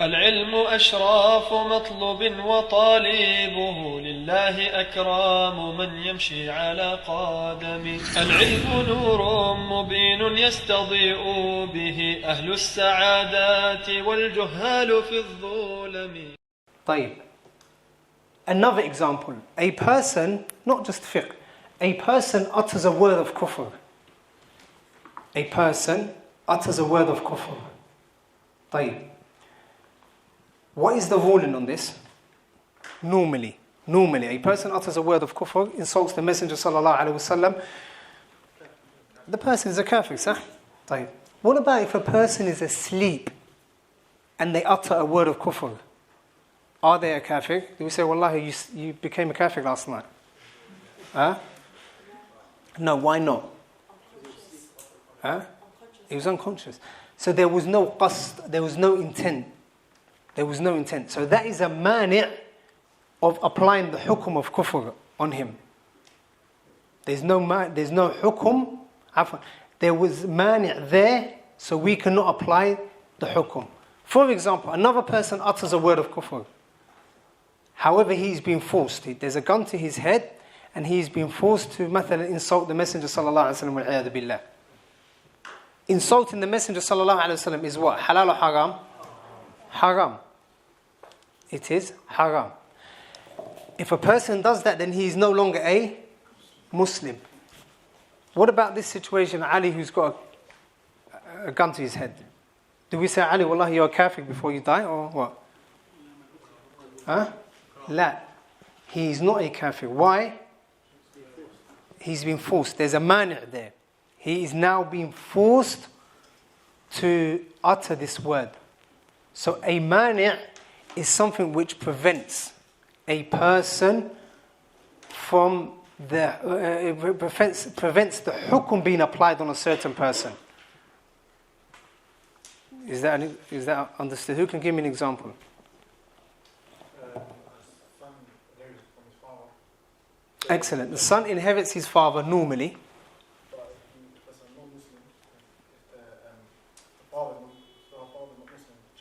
العلم أشراف مطلوب وطالبه لله أكرام من يمشي على قدمه. العلم نور مبين يستضيء به أهل السعادات والجهال في الظلم. طيب. Another example. A person, not just fiqh, a person utters a word of kufr. A person utters a word of kufr. طيب. What is the ruling on this? Normally, a person utters a word of kufr, insults the Messenger sallallahu alaihi wasallam. The person is a kafir, sah? طيب. What about if a person is asleep and they utter a word of kufr? Are they a kafir? Do we say, Wallahi, you became a kafir last night? Huh? No, why not? Huh? He was unconscious. So there was no qasd, there was no intent. There was no intent. So that is a mani' of applying the hukum of kufr on him. There's no hukum. There was mani' there, so we cannot apply the hukum. For example, another person utters a word of kufr. However, he's been forced. There's a gun to his head, and he's been forced to insult the Messenger sallallahu alaihi wasallam wal-'iyadhu billah. Insulting the Messenger sallallahu alaihi wasallam is what? Halal or haram? Haram. It is haram. If a person does that, then he is no longer a Muslim. What about this situation, Ali, who's got a gun to his head? Do we say, Ali, wallahi, you're a kafir before you die, or what? Huh? La. He is not a kafir. Why? He's been forced. There's a mani' there. He is now being forced to utter this word. So a mani' is something which prevents a person from prevents the hukum being applied on a certain person. Is that understood? Who can give me an example? Excellent. The son inherits his father normally.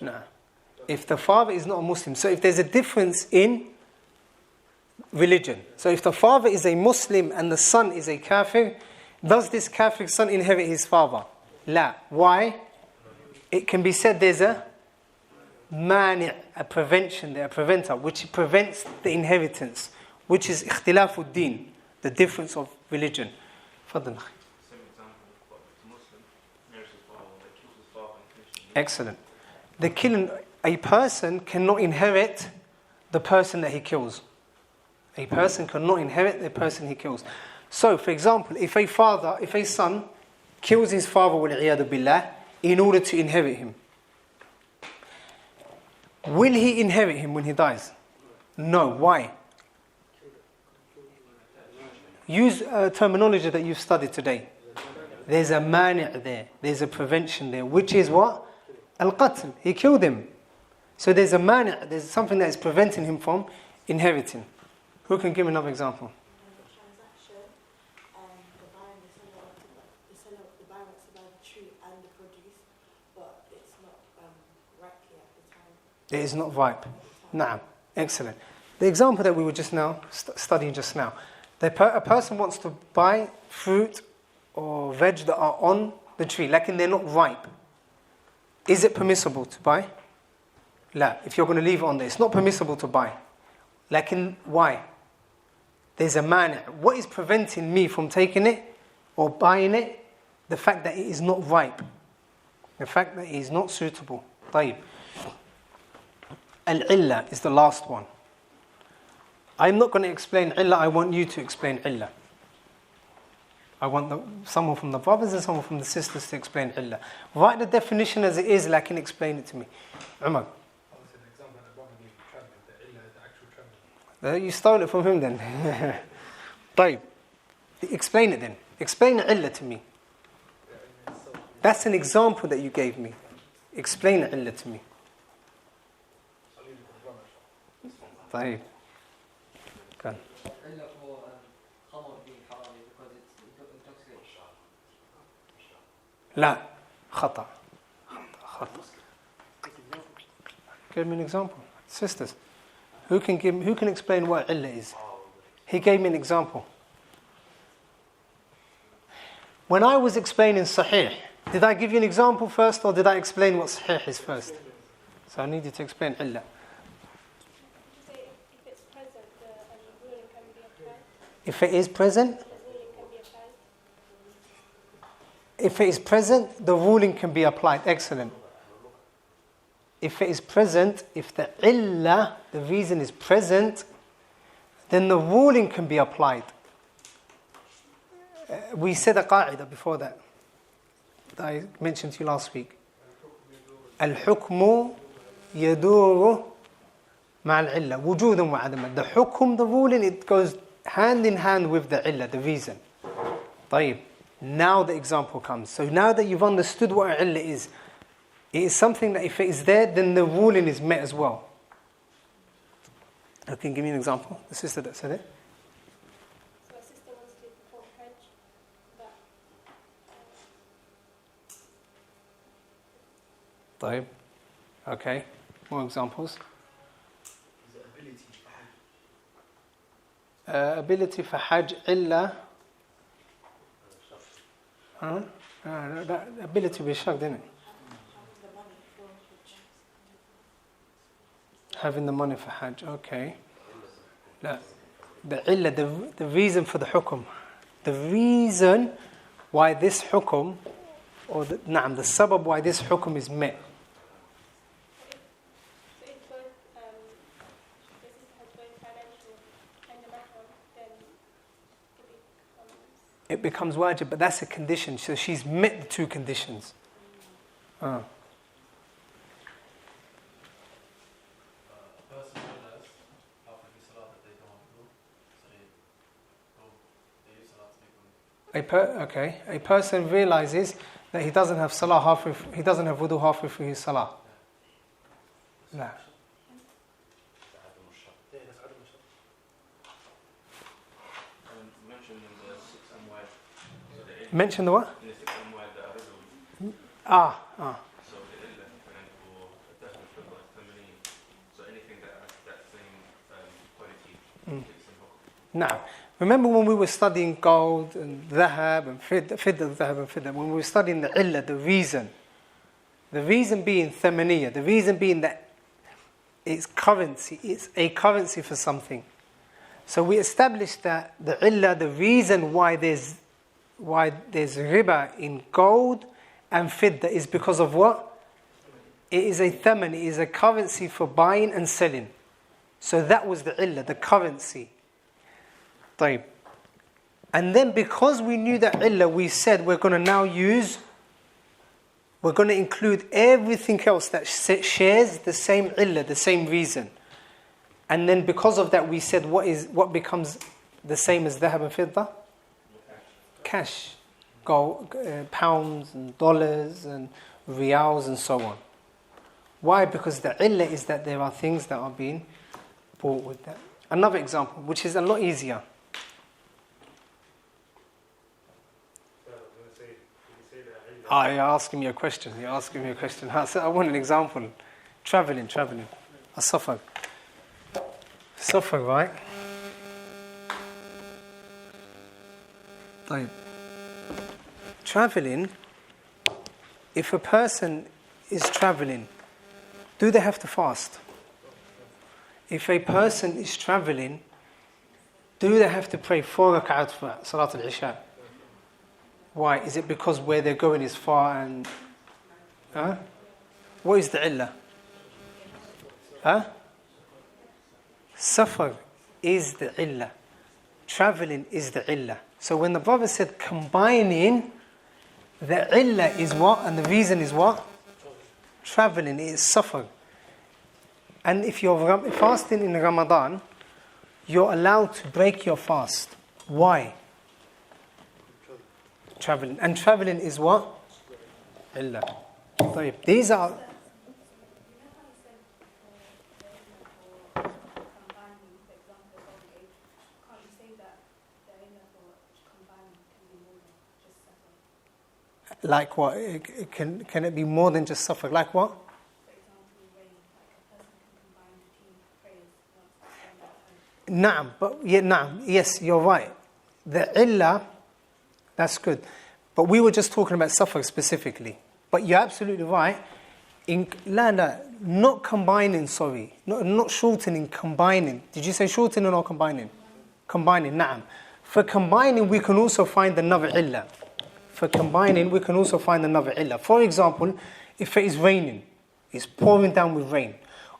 No. If the father is not a Muslim, so if there's a difference in religion, so if the father is a Muslim and the son is a kafir, does this kafir son inherit his father? La. Why? It can be said there's a mani', a prevention there, a preventer, which prevents the inheritance, which is ikhtilafu din, the difference of religion. Fadl. Excellent. The killing, a person cannot inherit the person that he kills. A person cannot inherit the person he kills. So, for example, if a son kills his father wal-'iyadhu billah in order to inherit him, will he inherit him when he dies? No. Why? Use a terminology that you've studied today. There's a mani' there. There's a prevention there, which is what? Al-qatl. He killed him. So there's a mani', there's something that is preventing him from inheriting. Who can give me another example? The transaction, the buyer wants to buy the tree and the produce, but it's not ripe yet at the time. It is not ripe. Naam. Excellent. The example that we were just now studying just now. A person wants to buy fruit or veg that are on the tree, like they're not ripe. Is it permissible to buy? La. If you're going to leave it on there, it's not permissible to buy. Why? There's a mani'. What is preventing me from taking it or buying it? The fact that it is not ripe. The fact that it is not suitable. طيب. Al-'illah is the last one. I'm not going to explain 'illah, I want you to explain 'illah. I want someone from the brothers and someone from the sisters to explain 'illah. Write the definition as it is, like, and explain it to me. Umar. You stole it from him then. طيب. Explain it then. Explain 'illah to me. That's an example that you gave me. Explain 'illah to me. طيب. Go. لا خطأ Give me an example. Sisters, who can explain what illah is? He gave me an example. When I was explaining sahih, did I give you an example first or did I explain what sahih is first? So I need you to explain illah. If it is present, if it is present, the ruling can be applied. Excellent. If it is present, if the illah, the reason is present, then the ruling can be applied. We said a qa'idah before that I mentioned to you last week. Al-hukmu yaduru ma'al illah, wujudan wa adaman. The hukum, the ruling, it goes hand in hand with the illah, the reason. طيب. Now the example comes. So now that you've understood what illah is, it is something that if it is there, then the ruling is met as well. Okay, give me an example. The sister that said it. So a sister wants to perform Hajj, but طيب. Okay. More examples. Ability for Hajj illah. That ability to be shocked, didn't it? Having the money for Hajj, okay. The illah, the reason for the hukum. The reason why this hukum, or the sabab why this hukum is met. so if both the sister has both financial and the mahram, then It becomes wajib, but that's a condition. So she's met the two conditions. A person realizes that he doesn't have salah he doesn't have wudu halfway through his salah. No. Mention the what? Ah. So anything that same quality. Now, remember when we were studying gold and dhahab and fidda, when we were studying the illah, the reason being thamaniyah, the reason being that it's currency, it's a currency for something. So we established that the illah, the reason why there's riba in gold and fidda is because of what? It is a thaman, it is a currency for buying and selling. So that was the illah, the currency. طيب. And then because we knew that illah, we said we're going to include everything else that shares the same illah, the same reason. And then because of that we said what becomes the same as dhahab and fidda? Cash, gold, pounds and dollars and riyals and so on. Why? Because the illah is that there are things that are being bought with that. Another example, which is a lot easier. You're asking me a question. I want an example. Traveling. A safar, right? طيب. Traveling, if a person is traveling, do they have to fast? If a person is traveling, do they have to pray 4 rak'at for Salat al-Isha? Why? Is it because where they're going is far and... What is the illah? Safar is the illah. Traveling is the illah. So when the Prophet said combining, the illah is what? And the reason is what? Traveling is safar. And if you're fasting in Ramadan, you're allowed to break your fast. Why? Traveling. And traveling is what? Illah. These are... Like what? Can it be more than just suffer? Like what? Na'am, but yeah, na'am, yes, you're right. The illah, that's good. But we were just talking about suffer specifically. But you're absolutely right. Not combining, sorry. Not shortening, combining. Did you say shortening or combining? Combining, na'am. For combining, we can also find another illah. For combining, we can also find another illah. For example, if it is raining, it's pouring down with rain,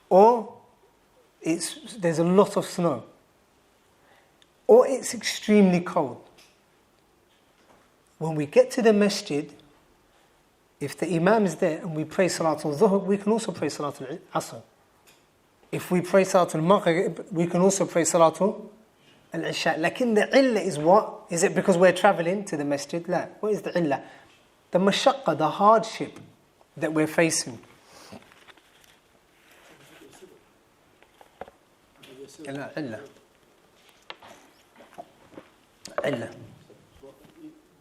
or there's a lot of snow, or it's extremely cold. When we get to the masjid, if the imam is there and we pray Salatul Dhuhr, we can also pray Salatul Asr. If we pray Salatul Maghrib, we can also pray Salatul Al-Isha. Lakin the illah is what? Is it because we're traveling to the masjid? La. What is the illah? The mashaqqa, the hardship that we're facing. Illah. Illah.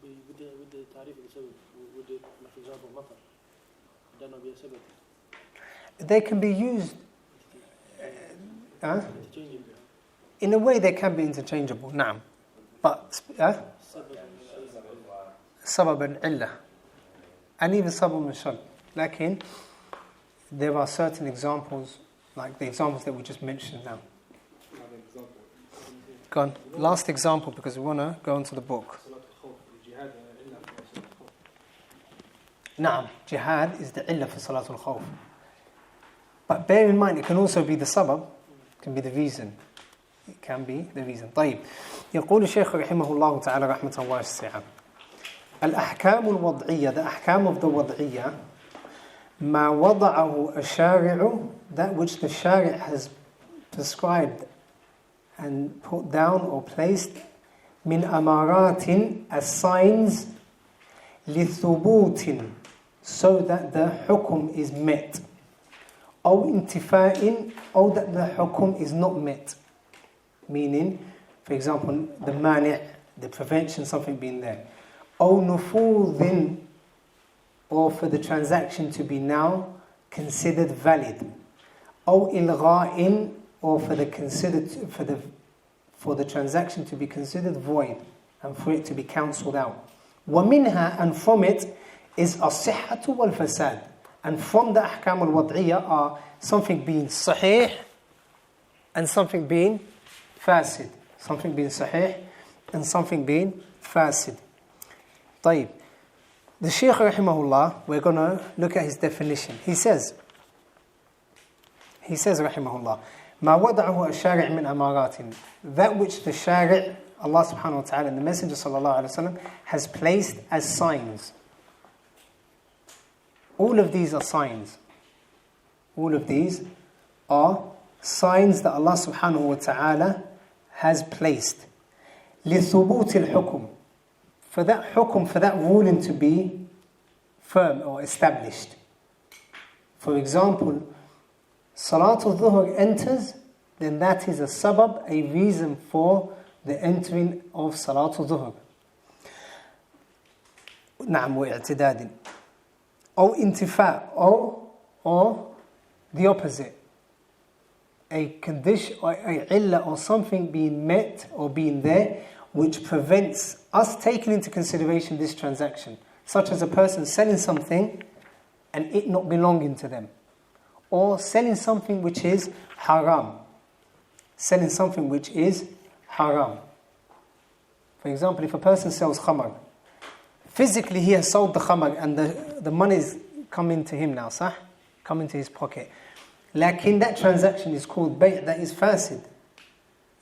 With the tarif of the sabab, would it, for example, matar, that not be a sabab? They can be used. In a way, they can be interchangeable. Naam. But sabab and illah, and even sabab and shal. Lakin, there are certain examples, like the examples that we just mentioned now. Go on. Last example, because we want to go into the book. Naam, jihad is the illah for Salatul Khawf. But bear in mind, it can also be the sabab, it can be the reason. It can be the reason. طيب. يقول الشيخ رحمه الله تعالى رحمة واسعة. الأحكام الوضعية, the أحكام of the وضعية, ما وضعه الشارع, that which the shari' has prescribed and put down or placed, من أمارات, as signs, لثبوت, so that the hukum is met, أو انتفاء, or that the hukum is not met. Meaning, for example, the mani', the prevention, something being there. أو نفوذ, or for the transaction to be now considered valid. أو إلغاء, or for the transaction to be considered void and for it to be cancelled out. ومنها, and from it is الصحة والفساد. And from the أحكام الوضعية are something being sahih and something being fasid. Something being sahih and something being fasid. طيب. The Shaykh rahimahullah, we're going to look at his definition. He says rahimahullah, ما وضعه الشارع من أمارات, that which the shari', Allah subhanahu wa ta'ala, and the Messenger sallallahu alayhi wa sallam, has placed as signs. All of these are signs. All of these are signs that Allah subhanahu wa ta'ala has placed. لِثُبُوتِ الْحُكُمِ, for that hukum, for that ruling to be firm or established. For example, Salatul Dhuhr enters, then that is a sabab, a reason for the entering of Salatul Dhuhr. نعم واعتداد. أو انتفاء, or the opposite. A condition, or a illah, or something being met or being there, which prevents us taking into consideration this transaction. Such as a person selling something and it not belonging to them. Or selling something which is haram. Selling something which is haram. For example, if a person sells khamar, physically he has sold the khamar and the money is coming to him now, sah? Coming to his pocket. Lakin that transaction is called bay' that is fasid.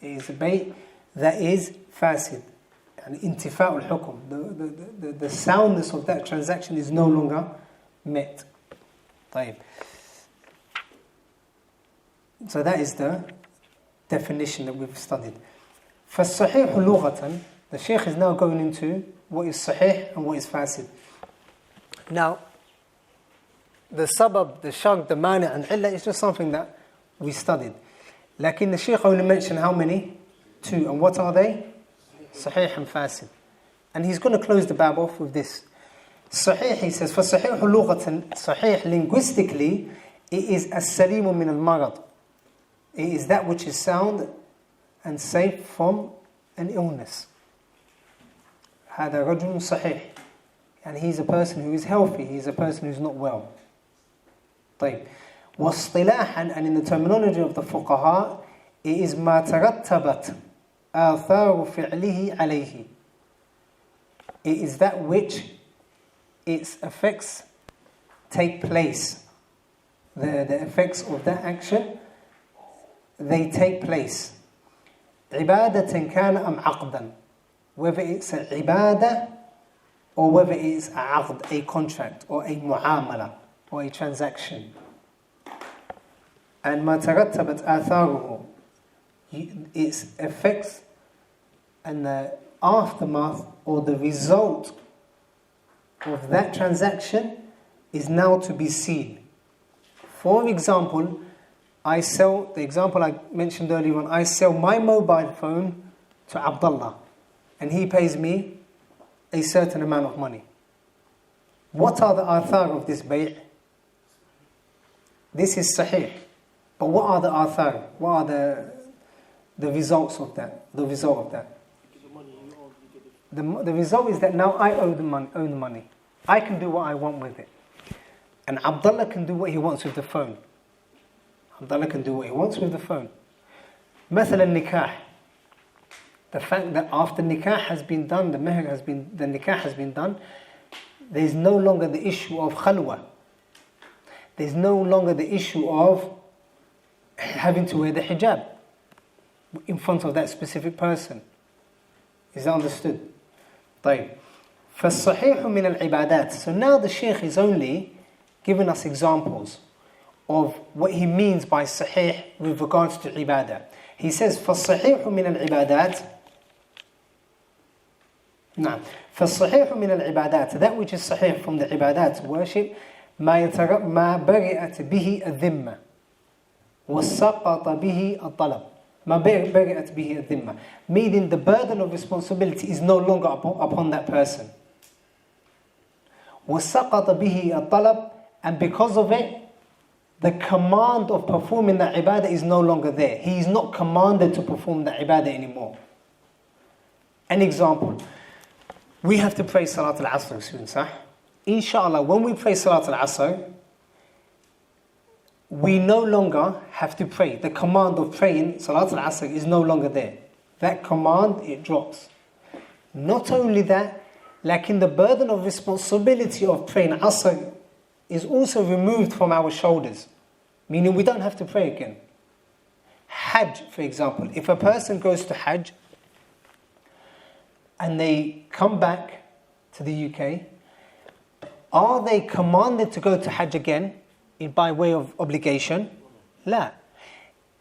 It is a bay' that is fasid. And intifa'ul hukum. The soundness of that transaction is no longer met. طيب. So that is the definition that we've studied. فالصحيح لغة, the Shaykh is now going into what is sahih and what is fasid. Now, the sabab, the shag, the mani' and illah is just something that we studied. Lakin the Shaykh only mentioned how many? 2. And what are they? Sahih and fasid. And he's going to close the bab off with this. Sahih, he says, فَصَحِيحُ لُغَةً, sahih, linguistically, it is as-salimu min al-marad. It is that which is sound and safe from an illness. هذا رجل صحيح. And he's a person who is healthy, he's a person who's not well. طيب. واصطلاحا, and in the terminology of the fuqaha, it is ما ترتبت آثار فعله عليه. It is that which its effects take place. The effects of that action, they take place. عبادة كان أم عقدا. Whether it's a ibadah or whether it's a aqd, a contract, or a mu'amala, or a transaction. And ما ترتبت آثاره, its effects and the aftermath or the result of that transaction is now to be seen. For example, the example I mentioned earlier on, I sell my mobile phone to Abdillah and he pays me a certain amount of money. What are the athar of this bay'? This is sahih. But what are the athar? What are the results of that? The result of that? The result is that now I own the money. I can do what I want with it. And Abdullah can do what he wants with the phone. Abdullah can do what he wants with the phone. مثلا nikah. The fact that after nikah has been done, the nikah has been done, there is no longer the issue of khalwa. There is no longer the issue of having to wear the hijab in front of that specific person. Is that understood? طيب. فالصحيح من العبادات. So now the Shaykh is only giving us examples of what he means by sahih with regards to ibadah. He says, فالصحيح من العبادات. نعم. فالصحيح من العبادات. That which is sahih from the ibadat, worship, ما برئت به الذمة وسقط به الطلب. ما برئت به الذمة. Meaning the burden of responsibility is no longer upon that person. وسقط به الطلب. And because of it, the command of performing that ibadah is no longer there. He is not commanded to perform that ibadah anymore. An example. We have to pray Salat al-Asr soon, sah? Inshallah, when we pray Salat al-Asr, we no longer have to pray. The command of praying Salat al-Asr is no longer there. That command, it drops. Not only that, like in the burden of responsibility of praying Asr is also removed from our shoulders, meaning we don't have to pray again. Hajj, for example, if a person goes to Hajj and they come back to the UK, are they commanded to go to Hajj again by way of obligation? La.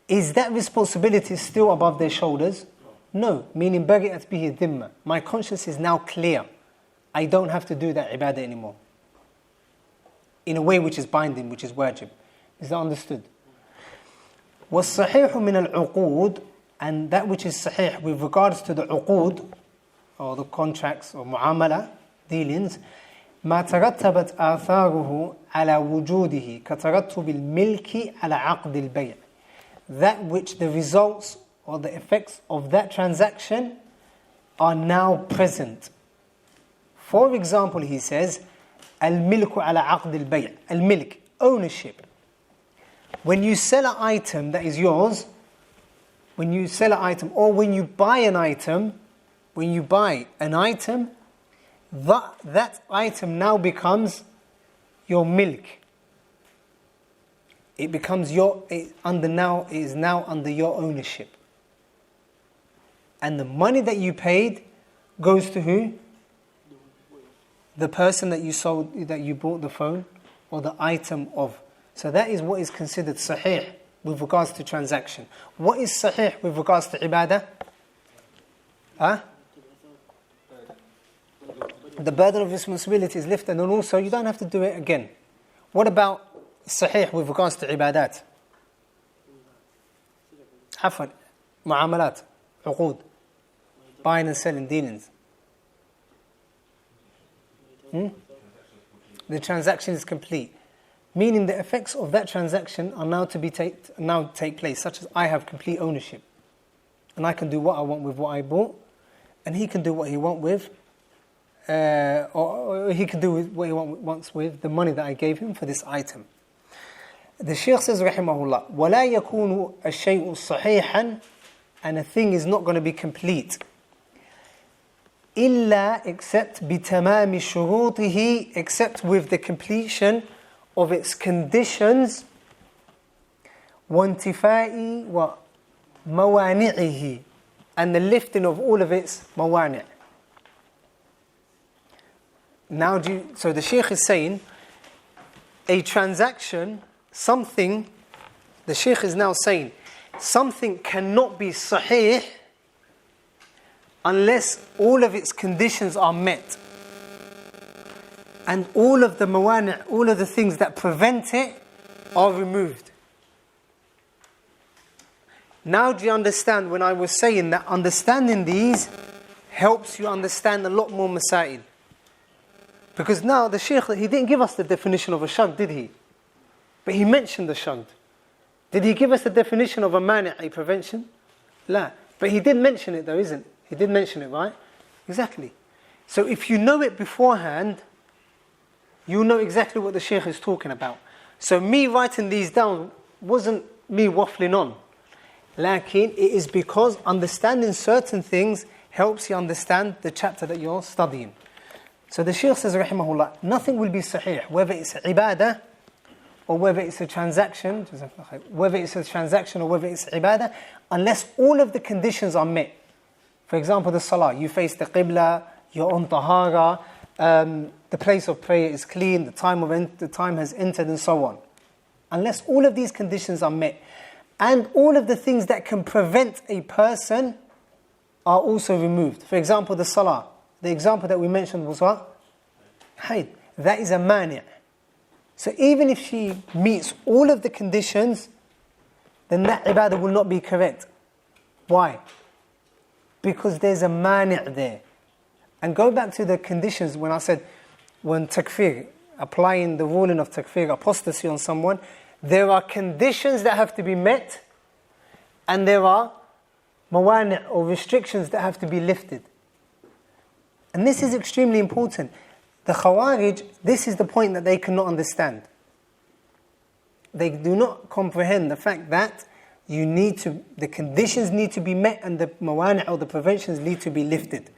Is that responsibility still above their shoulders? No, meaning bari'at bihi dhimma. My conscience is now clear. I don't have to do that ibadah anymore. In a way which is binding, which is wajib. Is that understood? وَالصَّحِيحُ مِنَ الْعُقُودِ. And that which is sahih with regards to the uqud, or the contracts, or mu'amala, dealings, ما ترتبت آثاره على وجوده كترتب الملك على عقد البيع. That which the results or the effects of that transaction are now present. For example, he says, الملك على عقد البيع. الملك, ownership. When you sell an item that is yours, when you sell an item, or when you buy an item, that item now becomes your milk. It becomes it is now under your ownership. And the money that you paid goes to who? The person that you bought the phone, or the item of. So that is what is considered sahih with regards to transaction. What is sahih with regards to ibadah? The burden of responsibility is lifted, and also you don't have to do it again. What about sahih with regards to ibadat? Afwan, mu'amalat, uqud, buying and selling, dealings. The transaction is complete, meaning the effects of that transaction are now take place, such as I have complete ownership. and I can do what I want with what I bought, and he can do what he wants with, or he can do what he wants with the money that I gave him for this item. The Shaykh says, rahimahullah, وَلَا يَكُونُ الشَّيْءُ صَحِيحًا, and a thing is not going to be complete, إِلَّا except بِتَمَامِ شُرُوطِهِ, except with the completion of its conditions, وَانْتِفَاءِ وَمَوَانِعِهِ, and the lifting of all of its mawani'. Now, so the Shaykh is saying, a transaction, something, the Shaykh is now saying, something cannot be sahih unless all of its conditions are met. And all of the mawani', all of the things that prevent it are removed. Now do you understand when I was saying that understanding these helps you understand a lot more masail? Because now the Shaykh, he didn't give us the definition of a shard, did he? But he mentioned the shard. Did he give us the definition of a mani', a prevention? La. But he did mention it though, isn't he? He did mention it, right? Exactly. So if you know it beforehand, you know exactly what the Shaykh is talking about. So me writing these down wasn't me waffling on. Lakin, it is because understanding certain things helps you understand the chapter that you're studying. So the Shaykh says, rahimahullah, nothing will be sahih, whether it's ibadah or whether it's a transaction, whether it's a transaction or whether it's ibadah, unless all of the conditions are met. For example, the salah, you face the qibla, you're on tahara, the place of prayer is clean, the time has entered, and so on. Unless all of these conditions are met, and all of the things that can prevent a person are also removed. For example, the salah. The example that we mentioned was what? Hayd. That is a mani'. So even if she meets all of the conditions, then that ibadah will not be correct. Why? Because there's a mani' there. And go back to the conditions when I said, when takfir, applying the ruling of takfir, apostasy on someone, there are conditions that have to be met, and there are mawani' or restrictions that have to be lifted. And this is extremely important. The Khawarij, this is the point that they cannot understand. They do not comprehend the fact that the conditions need to be met and the mawani' or the preventions need to be lifted.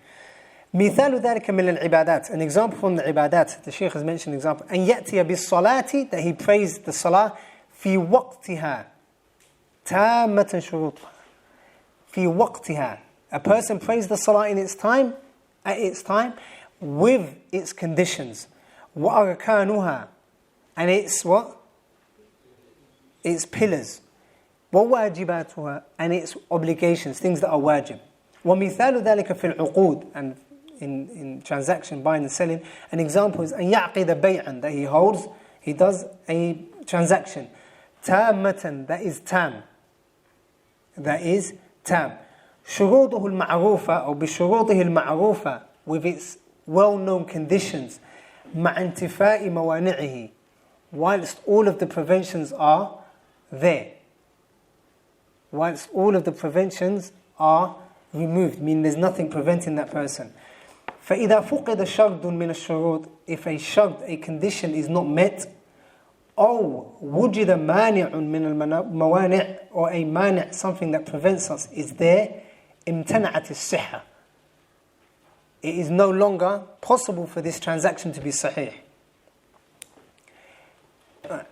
مثال ذلك من العبادات, an example from the ibadat, the Shaykh has mentioned an example, أن يأتي بالصلاة, that he prays the salah في وقتها تامة شروطها. في وقتها, a person prays the salah in its time, at its time, with its conditions. وأركانها, and its what? Its pillars. وواجباتها, and its obligations, things that are wajib. ومثال ذلك في العقود, and in transaction, buying and selling, an example is أن يعقد بيعا, that he does a transaction. تامة, that is tam. That is tam. شروطه المعروفة أو بشروطه المعروفة, with its well-known conditions. مع انتفاء موانعه, whilst all of the preventions are there. Whilst all of the preventions are removed, meaning there's nothing preventing that person. فإذا فقد شرط من الشروط, if a shart, a condition is not met, أو وجد مانع من الموانع, or a mani', something that prevents us, is there, امتنعت الصحة. It is no longer possible for this transaction to be sahih.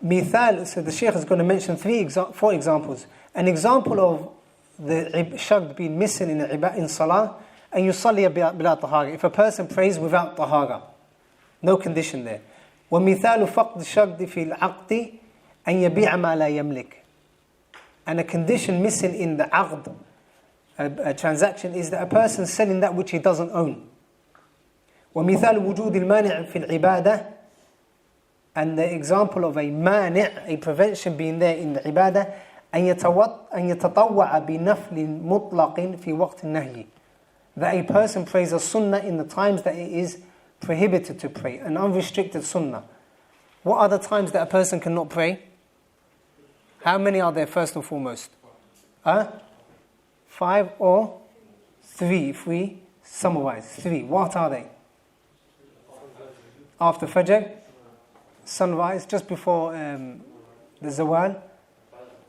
Mithal, so the Shaykh is going to mention 4 examples. An example of the shart being missing in salah, and yusalli bila tahara, if a person prays without tahara, no condition there. ومثال فقد الشرط في العقد أن يبيع ما لا يملك. And a condition missing in the aqd, a transaction, is that a person selling that which he doesn't own. ومثال وجود المانع في العبادة, and the example of a mani', a prevention being there in the ibadah, أن يتطوع بنفل مطلق في وقت النهي, that a person prays a sunnah in the times that it is prohibited to pray, an unrestricted sunnah. What are the times that a person cannot pray? How many are there, first and foremost? 5 or 3, if we summarize. 3. What are they? After Fajr, sunrise, just before the Zawal,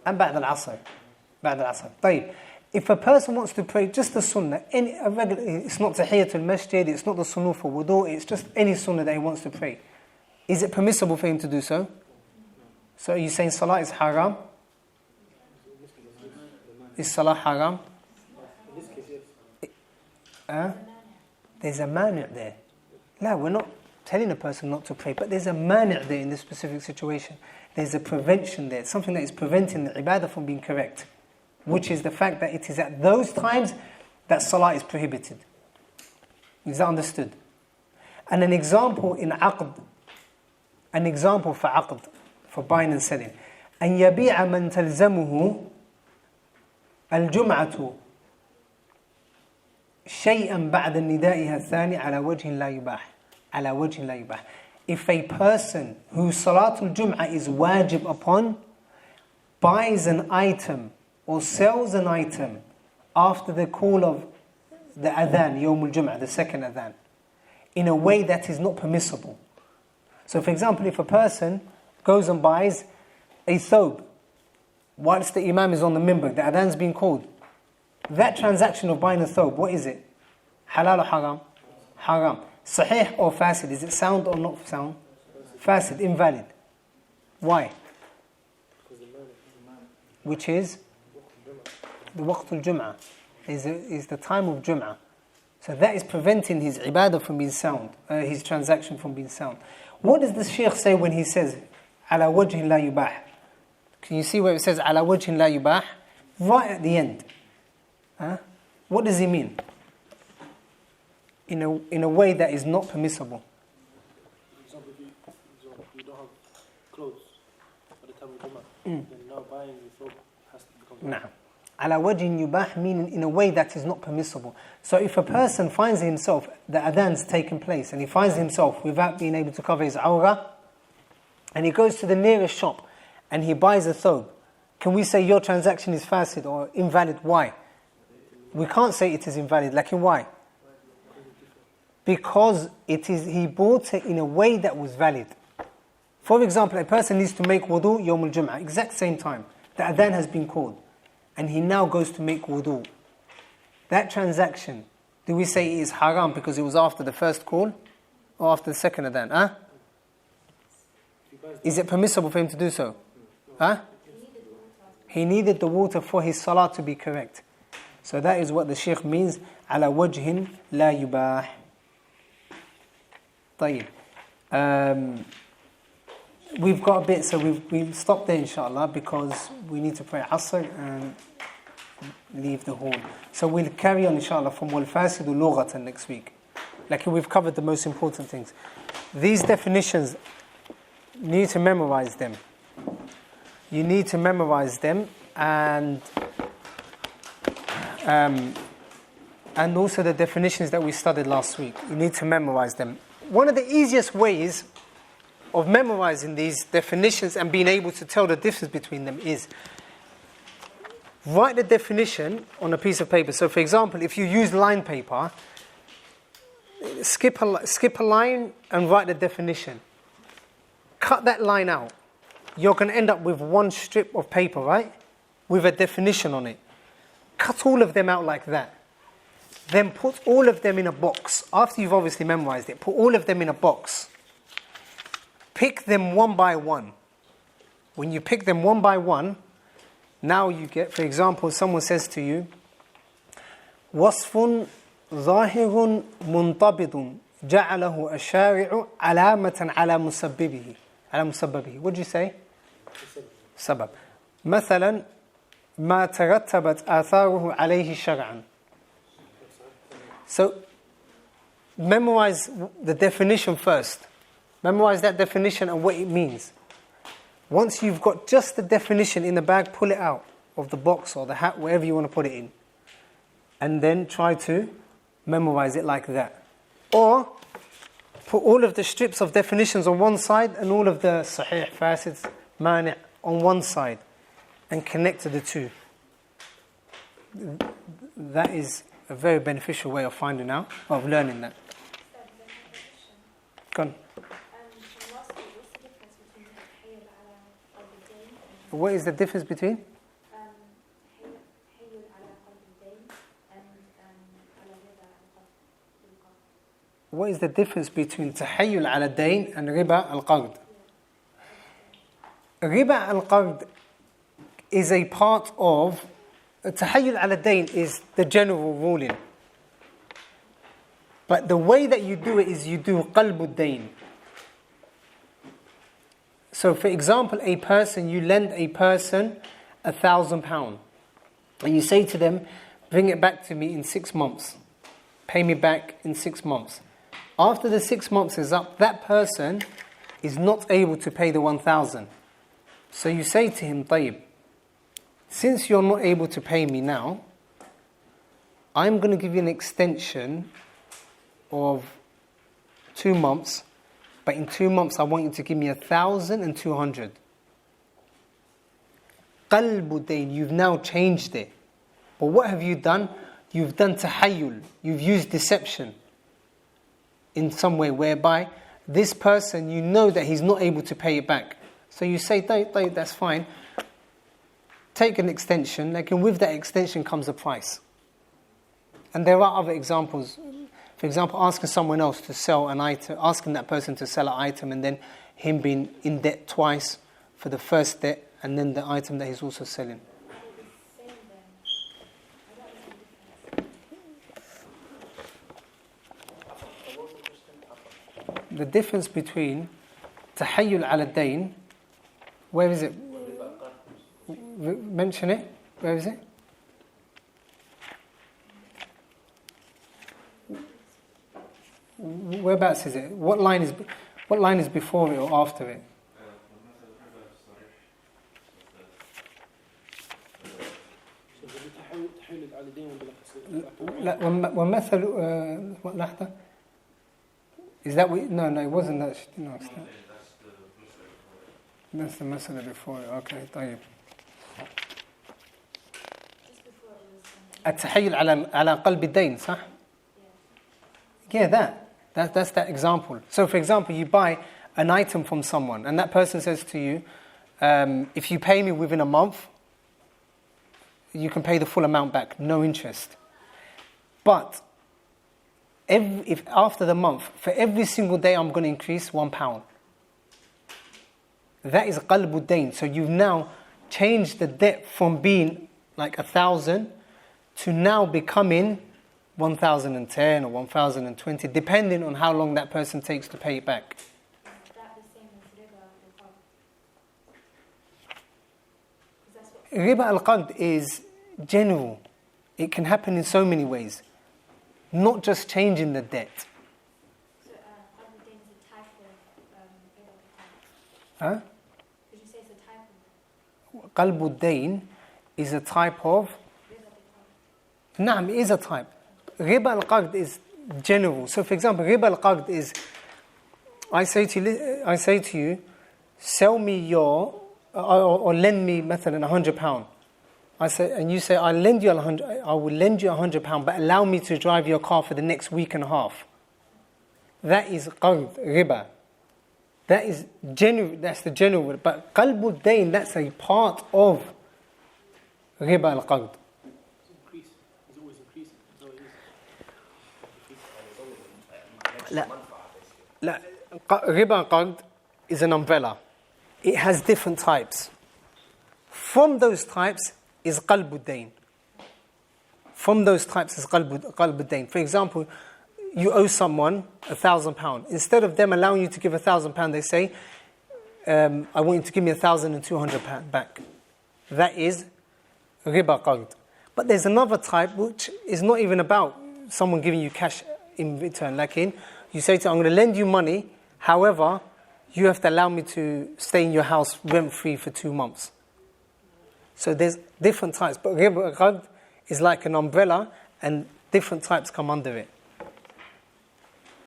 and Ba'd al-Asr. Ba'd al-Asr. طيب. If a person wants to pray just the sunnah, it's not tahiyatul masjid, it's not the sunnah for wudu, it's just any sunnah that he wants to pray. Is it permissible for him to do so? So are you saying salah is haram? Is salah haram? There's a mani' there. No, we're not telling a person not to pray, but there's a mani' there in this specific situation. There's a prevention there, something that is preventing the ibadah from being correct, which is the fact that it is at those times that salah is prohibited. Is that understood? And an example in aqd, an example for aqd, for buying and selling. أن يبيع من تلزمه الجمعة شيئا بعد ندائها الثاني على وجه لا يباح. على وجه لا يباح. If a person whose Salatul Jum'ah is wajib upon buys an item or sells an item after the call of the adhan, Yawmul Jum'ah, the second adhan, in a way that is not permissible. So for example, if a person goes and buys a thobe whilst the imam is on the minbar, the adhan's being called, that transaction of buying a thobe, what is it? Halal or haram? Haram. Sahih or fasid? Is it sound or not sound? Fasid, invalid. Why? Which is the waqtul Jum'ah, is the time of Jum'ah. So that is preventing his ibadah from being sound, his transaction from being sound. What does the Shaykh say when he says ala wajhin la yubah? Can you see where it says ala wajhin la yubah? Right at the end. What does he mean? In a way that is not permissible. For example, if you don't have clothes at the time of Jum'ah, then now buying your thobe has to become... Nah. Ala wajhin yubah, meaning in a way that is not permissible. So if a person finds himself, the adhan's taken place, and he finds himself without being able to cover his awrah, and he goes to the nearest shop, and he buys a thobe, can we say your transaction is fasid or invalid? Why? We can't say it is invalid. Like, why? Because he bought it in a way that was valid. For example, a person needs to make wudu Yawmul Jum'ah, exact same time. The adhan has been called, and he now goes to make wudu. That transaction, do we say it is haram because it was after the first call or after the second adhan? Is it permissible for him to do so? He needed the water for his salah to be correct. So that is what the Shaykh means, ala wajhin la yubah. طيب. We've got a bit, so we've stopped there inshallah because we need to pray Asr and leave the hall. So we'll carry on inshallah from wal fasidu lughatan next week. Like, we've covered the most important things. These definitions, you need to memorize them. You need to memorize them, and also the definitions that we studied last week. You need to memorize them. One of the easiest ways of memorizing these definitions and being able to tell the difference between them is write the definition on a piece of paper. So for example, if you use line paper, skip a line and write the definition. Cut that line out. You're going to end up with one strip of paper, right? With a definition on it. Cut all of them out like that. Then put all of them in a box. After you've obviously memorized it, put all of them in a box. Pick them one by one. When you pick them one by one, now you get, for example, someone says to you, وصف ظاهر منضبط جعله الشارع علامة على مسببه. على مسببه. What do you say? سبب. مثلا ما ترتبت آثاره عليه شرعا. So, memorize the definition first. Memorize that definition and what it means. Once you've got just the definition in the bag, pull it out of the box or the hat, wherever you want to put it in. And then try to memorize it like that. Or, put all of the strips of definitions on one side and all of the sahih, fasid, mani' on one side. And connect to the two. that is a very beneficial way of finding out, of learning that. Go on. What is the difference between? What is the difference between tahayyul ala dayn and riba al-qard? Riba al-qard is a part of, tahayyul ala dayn is the general ruling. But the way that you do it is you do qalbu dayn. So for example, you lend a person £1,000 and you say to them, bring it back to me in 6 months. Pay me back in 6 months. After the 6 months is up, that person is not able to pay the 1,000. So you say to him, طيب, since you're not able to pay me now, I'm going to give you an extension of 2 months, but in 2 months I want you to give me 1,200. Qalbu dayn, you've now changed it. But what have you done? You've done tahayyul, you've used deception in some way whereby this person, you know that he's not able to pay it back. So you say, that's fine. Take an extension, and with that extension comes a price. And there are other examples. For example, asking someone else to sell an item, asking that person to sell an item and then him being in debt twice for the first debt and then the item that he's also selling. The difference between tahayyul ala dayn, where is it? Mention it. Where is it? Whereabouts is it? What line is before it or after it? ومثل لحظة. Is that what? No, it wasn't that. No, it's not. That's the masala before it. Okay, طيب. التحيل على قلب الدين, صح? Yeah, that's that example. So, for example, you buy an item from someone, and that person says to you, if you pay me within a month, you can pay the full amount back, no interest. But if after the month, for every single day, I'm going to increase £1. That is qalbu dayn. So you've now changed the debt from being like 1,000 to now becoming 1,010 or 1,020, depending on how long that person takes to pay it back. Is that the same as Riba riba al-qard? al-qard is general. It can happen in so many ways. Not just changing the debt. So, qalbu dayn is a type of riba Huh? al-qard. Did you say it's a type of? Qalbu dayn is a type of. Riba al-qard. Naam, it is a type. Riba al-qard is general. So, for example, riba al-qard is, I say to you, sell me your, or lend me, مثلا, £100. I say, and you say, I will lend you £100, but allow me to drive your car for the next week and a half. That is qard, riba. That is general. That's the general. But qalbu dayn, that's a part of riba al-qard. It's always increasing. Riba al-qard is an umbrella. It has different types. From those types is qalbu dayn. For example, you owe someone £1,000. Instead of them allowing you to give £1,000, they say, I want you to give me £1,200 back. That is riba qard. But there's another type which is not even about someone giving you cash in return. Like you say to them, I'm going to lend you money, however, you have to allow me to stay in your house rent-free for 2 months. So there's different types, but riba qard is like an umbrella and different types come under it.